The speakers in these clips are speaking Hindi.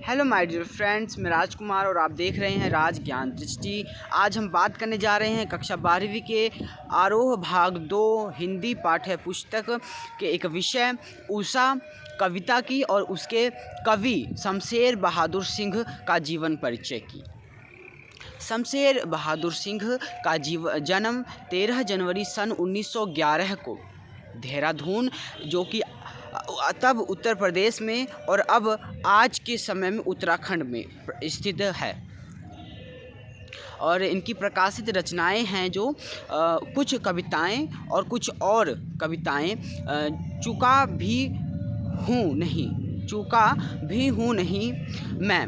हेलो माय डियर फ्रेंड्स, मैं राजकुमार और आप देख रहे हैं राज ज्ञान दृष्टि। आज हम बात करने जा रहे हैं कक्षा 12वीं के आरोह भाग 2 हिंदी पाठ्य पुस्तक के एक विषय उषा कविता की और उसके कवि शमशेर बहादुर सिंह का जीवन परिचय की। शमशेर बहादुर सिंह का जन्म 13 जनवरी सन 1911 को देहरादून, जो कि तब उत्तर प्रदेश में और अब आज के समय में उत्तराखंड में स्थित है। और इनकी प्रकाशित रचनाएं हैं जो कुछ कविताएं और कुछ और कविताएं चूका भी हूँ नहीं मैं,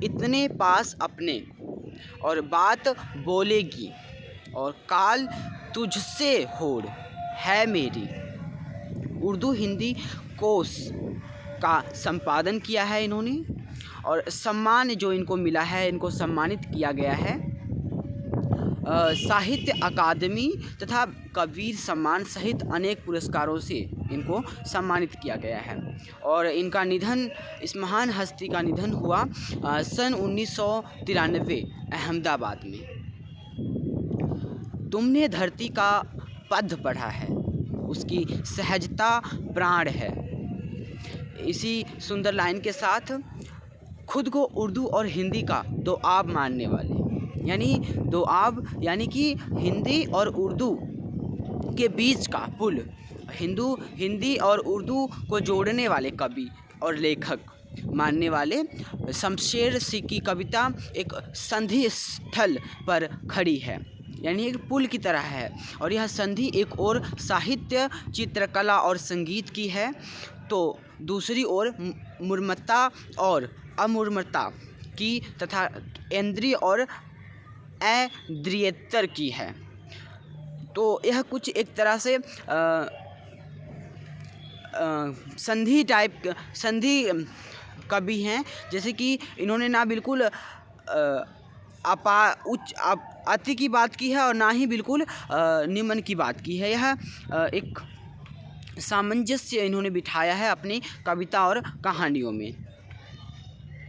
इतने पास अपने और बात बोलेगी, और काल तुझसे होड़ है मेरी। उर्दू हिंदी कोश का संपादन किया है इन्होंने, और सम्मान जो इनको मिला है, इनको सम्मानित किया गया है साहित्य अकादमी तथा कबीर सम्मान सहित अनेक पुरस्कारों से इनको सम्मानित किया गया है। और इनका निधन, इस महान हस्ती का निधन हुआ सन 1993 अहमदाबाद में। तुमने धरती का पद पढ़ा है, उसकी सहजता प्राण है। इसी सुंदर लाइन के साथ खुद को उर्दू और हिंदी का दो आब मानने वाले, यानी कि हिंदी और उर्दू के बीच का पुल, हिंदी और उर्दू को जोड़ने वाले कवि और लेखक मानने वाले शमशेर सिंह की कविता एक संधि स्थल पर खड़ी है, यानी एक पुल की तरह है। और यह संधि एक ओर साहित्य, चित्रकला और संगीत की है, तो दूसरी ओर मूर्मता और अमूर्तता की तथा इंद्रिय और अद्रियतर की है। तो यह कुछ एक तरह से संधि कवि हैं, जैसे कि इन्होंने ना बिल्कुल अति की बात की है और ना ही बिल्कुल निम्न की बात की है। यह एक सामंजस्य इन्होंने बिठाया है अपनी कविता और कहानियों में।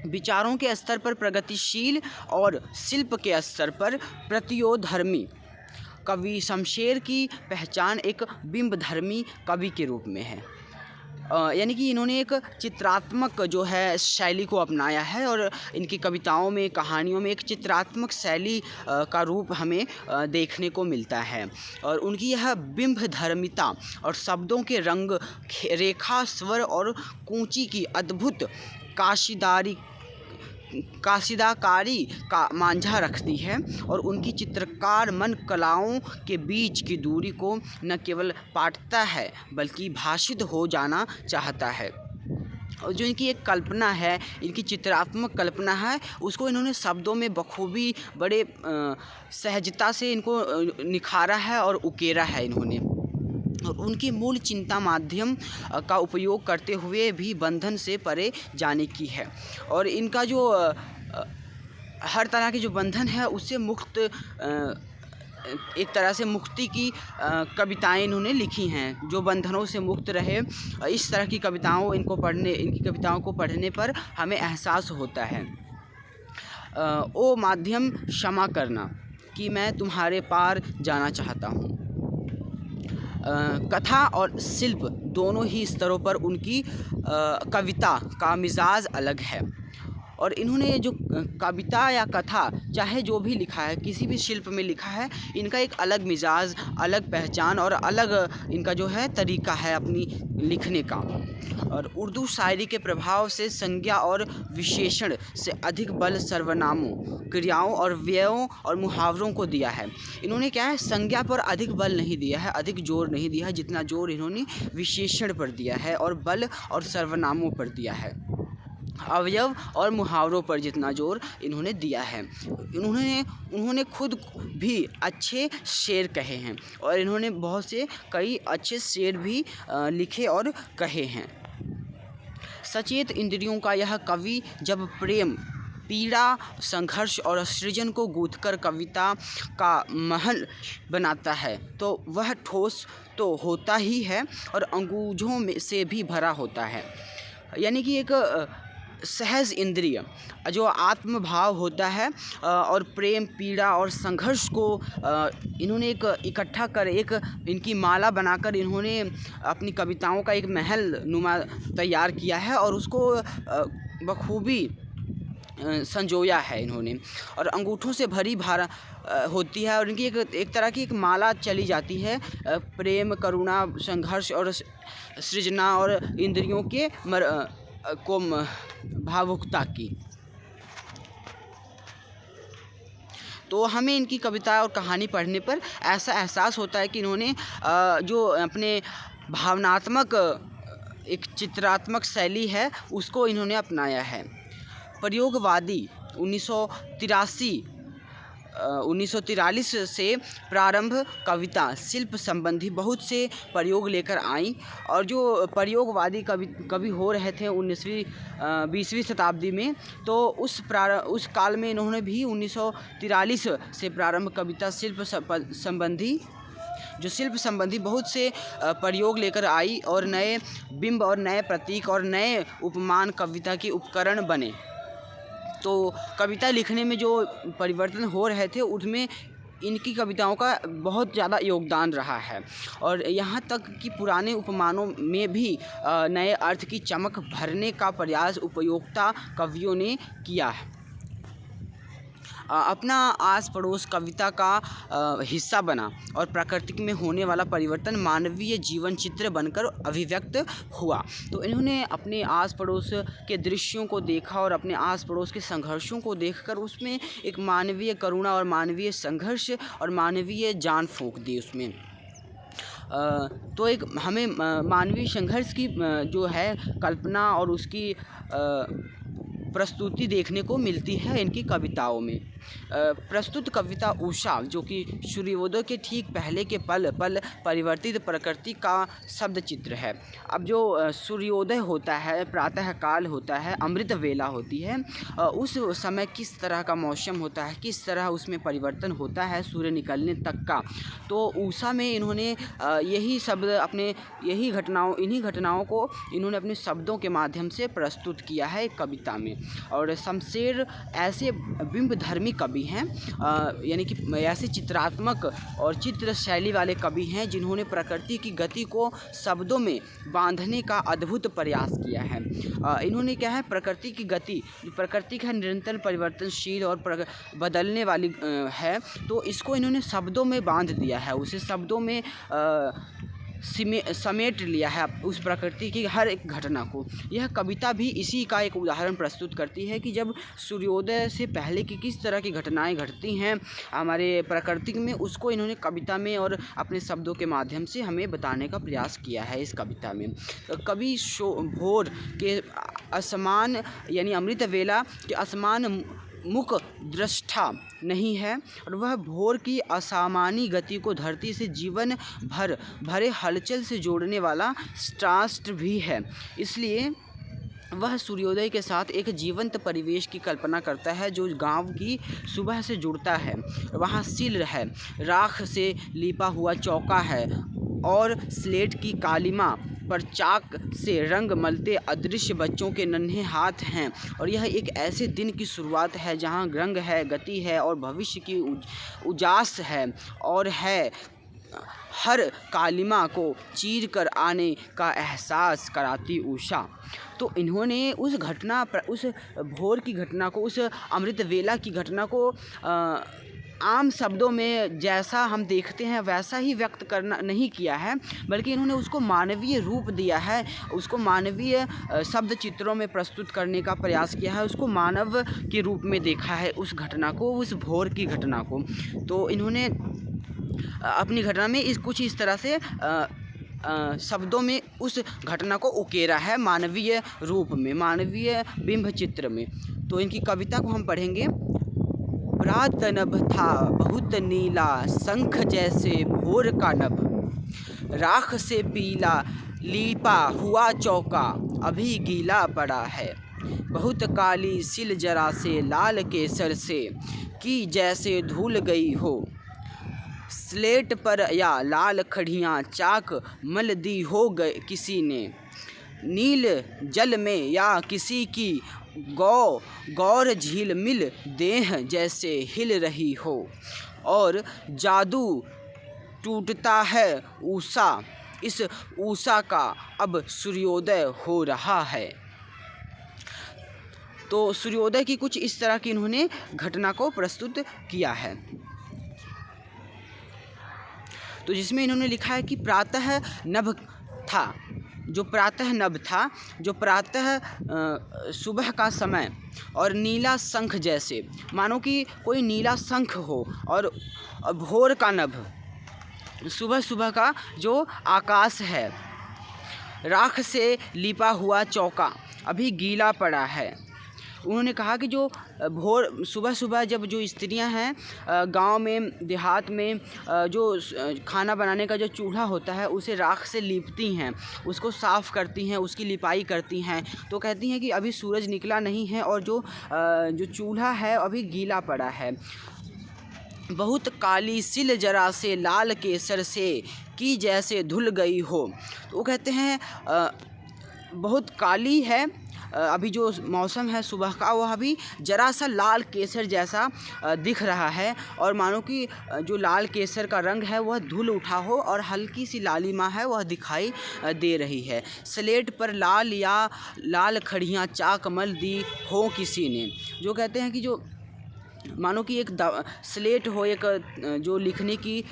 विचारों के स्तर पर प्रगतिशील और शिल्प के स्तर पर प्रतियोधर्मी कवि शमशेर की पहचान एक बिंबधर्मी कवि के रूप में है, यानी कि इन्होंने एक चित्रात्मक जो है शैली को अपनाया है, और इनकी कविताओं में, कहानियों में एक चित्रात्मक शैली का रूप हमें देखने को मिलता है। और उनकी यह बिंबधर्मिता और शब्दों के रंग, रेखा, स्वर और कूंची की अद्भुत काशिदाकारी का मांझा रखती है, और उनकी चित्रकार मन कलाओं के बीच की दूरी को न केवल पाटता है बल्कि भाषित हो जाना चाहता है। और जो इनकी एक कल्पना है, इनकी चित्रात्मक कल्पना है, उसको इन्होंने शब्दों में बखूबी बड़े सहजता से इनको निखारा है और उकेरा है इन्होंने। और उनकी मूल चिंता माध्यम का उपयोग करते हुए भी बंधन से परे जाने की है, और इनका जो हर तरह के जो बंधन है उससे मुक्त, एक तरह से मुक्ति की कविताएं इन्होंने लिखी हैं, जो बंधनों से मुक्त रहे। इस तरह की इनकी कविताओं को पढ़ने पर हमें एहसास होता है। ओ माध्यम क्षमा करना कि मैं तुम्हारे पार जाना चाहता हूँ। कथा और शिल्प दोनों ही स्तरों पर उनकी कविता का मिजाज अलग है, और इन्होंने जो कविता या कथा चाहे जो भी लिखा है, किसी भी शिल्प में लिखा है, इनका एक अलग मिजाज, अलग पहचान और अलग इनका जो है तरीका है अपनी लिखने का। और उर्दू शायरी के प्रभाव से संज्ञा और विशेषण से अधिक बल सर्वनामों, क्रियाओं और व्ययों और मुहावरों को दिया है। इन्होंने क्या है, संज्ञा पर अधिक बल नहीं दिया है, अधिक जोर नहीं दिया है, जितना जोर इन्होंने विशेषण पर दिया है और बल और सर्वनामों पर दिया है, अवयव और मुहावरों पर जितना जोर इन्होंने दिया है। उन्होंने खुद भी अच्छे शेर कहे हैं, और इन्होंने बहुत से कई अच्छे शेर भी लिखे और कहे हैं। सचेत इंद्रियों का यह कवि जब प्रेम, पीड़ा, संघर्ष और सृजन को गूंथकर कविता का महल बनाता है, तो वह ठोस तो होता ही है और अंगूझों में से भी भरा होता है। यानी कि एक सहज इंद्रिय जो आत्मभाव होता है और प्रेम, पीड़ा और संघर्ष को इन्होंने एक इकट्ठा कर एक इनकी माला बनाकर इन्होंने अपनी कविताओं का एक महल नुमा तैयार किया है और उसको बखूबी संजोया है इन्होंने। और अंगूठों से भरी भारा होती है और इनकी एक तरह की एक माला चली जाती है प्रेम, करुणा, संघर्ष और सृजना और इंद्रियों के भावुकता की। तो हमें इनकी कविता और कहानी पढ़ने पर ऐसा एहसास होता है कि इन्होंने जो अपने भावनात्मक एक चित्रात्मक शैली है उसको इन्होंने अपनाया है। प्रयोगवादी 1943 से प्रारंभ कविता शिल्प संबंधी बहुत से प्रयोग लेकर आई और जो प्रयोगवादी कवि हो रहे थे 20वीं शताब्दी में, तो उस काल में इन्होंने भी 1943 से प्रारंभ कविता शिल्प संबंधी बहुत से प्रयोग लेकर आई और नए बिंब और नए प्रतीक और नए उपमान कविता के उपकरण बने। तो कविता लिखने में जो परिवर्तन हो रहे थे उसमें इनकी कविताओं का बहुत ज़्यादा योगदान रहा है और यहाँ तक कि पुराने उपमानों में भी नए अर्थ की चमक भरने का प्रयास उपयोक्ता कवियों ने किया है। अपना आस पड़ोस कविता का हिस्सा बना और प्रकृति में होने वाला परिवर्तन मानवीय जीवन चित्र बनकर अभिव्यक्त हुआ। तो इन्होंने अपने आस पड़ोस के दृश्यों को देखा और अपने आस पड़ोस के संघर्षों को देखकर उसमें एक मानवीय करुणा और मानवीय संघर्ष और मानवीय जान फूंक दी उसमें। तो एक हमें मानवीय संघर्ष की जो है कल्पना और उसकी प्रस्तुति देखने को मिलती है इनकी कविताओं में। प्रस्तुत कविता उषा जो कि सूर्योदय के ठीक पहले के पल परिवर्तित प्रकृति का शब्द चित्र है। अब जो सूर्योदय होता है, प्रातः काल होता है, अमृत वेला होती है, उस समय किस तरह का मौसम होता है, किस तरह उसमें परिवर्तन होता है सूर्य निकलने तक का। तो उषा में इन्होंने यही शब्द अपने इन्हीं घटनाओं को इन्होंने अपने शब्दों के माध्यम से प्रस्तुत किया है एक कविता में। और शमशेर ऐसे बिंबधर्मी कवि हैं, यानी कि ऐसे चित्रात्मक और चित्र शैली वाले कवि हैं जिन्होंने प्रकृति की गति को शब्दों में बांधने का अद्भुत प्रयास किया है। इन्होंने क्या है, प्रकृति की गति, प्रकृति का निरंतर परिवर्तनशील और बदलने वाली है, तो इसको इन्होंने शब्दों में बांध दिया है, उसे शब्दों में समेट लिया है उस प्रकृति की हर एक घटना को। यह कविता भी इसी का एक उदाहरण प्रस्तुत करती है कि जब सूर्योदय से पहले की किस तरह की घटनाएं घटती हैं हमारे प्रकृति में, उसको इन्होंने कविता में और अपने शब्दों के माध्यम से हमें बताने का प्रयास किया है इस कविता में। कवि भोर के असमान यानी अमृत वेला के असमान मुख दृष्टा नहीं है और वह भोर की असामान्य गति को धरती से जीवन भर भरे हलचल से जोड़ने वाला स्टास्ट भी है। इसलिए वह सूर्योदय के साथ एक जीवंत परिवेश की कल्पना करता है जो गांव की सुबह से जुड़ता है। वहाँ सिल है, राख से लिपा हुआ चौका है और स्लेट की कालिमा पर चाक से रंग मलते अदृश्य बच्चों के नन्हे हाथ हैं। और यह एक ऐसे दिन की शुरुआत है जहाँ रंग है, गति है और भविष्य की उजास है और है हर कालिमा को चीर कर आने का एहसास कराती उषा। तो इन्होंने उस भोर की घटना को, उस अमृत वेला की घटना को आम शब्दों में जैसा हम देखते हैं वैसा ही व्यक्त करना नहीं किया है, बल्कि इन्होंने उसको मानवीय रूप दिया है, उसको मानवीय शब्द चित्रों में प्रस्तुत करने का प्रयास किया है, उसको मानव के रूप में देखा है उस घटना को, उस भोर की घटना को। तो इन्होंने अपनी घटना में कुछ इस तरह से शब्दों में उस घटना को उकेरा है मानवीय रूप में, मानवीय बिंब चित्र में। तो इनकी कविता को हम पढ़ेंगे। प्रात नभ था बहुत नीला, शंख जैसे भोर का नभ, राख से पीला लीपा हुआ चौका अभी गीला पड़ा है, बहुत काली सिल जरा से लाल केसर से कि जैसे धुल गई हो, स्लेट पर या लाल खड़ियाँ चाक मल दी हो गए किसी ने, नील जल में या किसी की गौर झिलमिल देह जैसे हिल रही हो, और जादू टूटता है उषा, इस उषा का अब सूर्योदय हो रहा है। तो सूर्योदय की कुछ इस तरह की इन्होंने घटना को प्रस्तुत किया है। तो जिसमें इन्होंने लिखा है कि प्रातः नभ था, जो प्रातः नभ था, जो प्रातः सुबह का समय, और नीला शंख जैसे, मानो कि कोई नीला शंख हो, और भोर का नभ, सुबह सुबह का जो आकाश है, राख से लिपा हुआ चौका अभी गीला पड़ा है। उन्होंने कहा कि जो भोर सुबह सुबह जब जो स्त्रियां हैं गांव में, देहात में, जो खाना बनाने का जो चूल्हा होता है उसे राख से लीपती हैं, उसको साफ़ करती हैं, उसकी लिपाई करती हैं, तो कहती हैं कि अभी सूरज निकला नहीं है और जो चूल्हा है अभी गीला पड़ा है। बहुत काली सिल जरा से लाल केसर से की जैसे धुल गई हो। तो वो कहते हैं बहुत काली है, अभी जो मौसम है सुबह का वह अभी जरा सा लाल केसर जैसा दिख रहा है, और मानो कि जो लाल केसर का रंग है वह धुल उठा हो और हल्की सी लालिमा है वह दिखाई दे रही है। स्लेट पर लाल या लाल खड़ियाँ चाक मल दी हो किसी ने। जो कहते हैं कि जो मानो कि एक स्लेट हो, एक जो लिखने की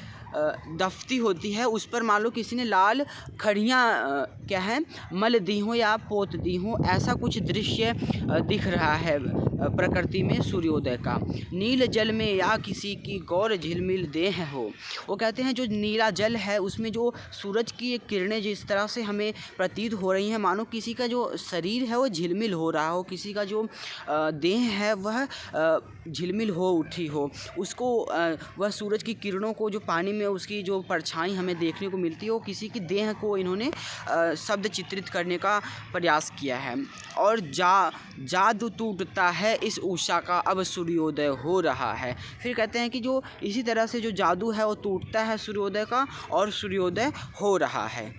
दफ्ती होती है, उस पर मान लो किसी ने लाल खड़ियाँ क्या है मल दी हों या पोत दी हों, ऐसा कुछ दृश्य दिख रहा है प्रकृति में सूर्योदय का। नील जल में या किसी की गौर झिलमिल देह हो। वो कहते हैं जो नीला जल है उसमें जो सूरज की एक किरणें जिस तरह से हमें प्रतीत हो रही हैं, मानो किसी का जो शरीर है वो झिलमिल हो रहा हो, किसी का जो देह है वह झिलमिल हो उठी हो, उसको वह सूरज की किरणों को जो पानी में उसकी जो परछाई हमें देखने को मिलती है वो किसी की देह को इन्होंने शब्द चित्रित करने का प्रयास किया है। और जादू टूटता है इस उषा का अब सूर्योदय हो रहा है। फिर कहते हैं कि जो इसी तरह से जो जादू है वो टूटता है सूर्योदय का और सूर्योदय हो रहा है।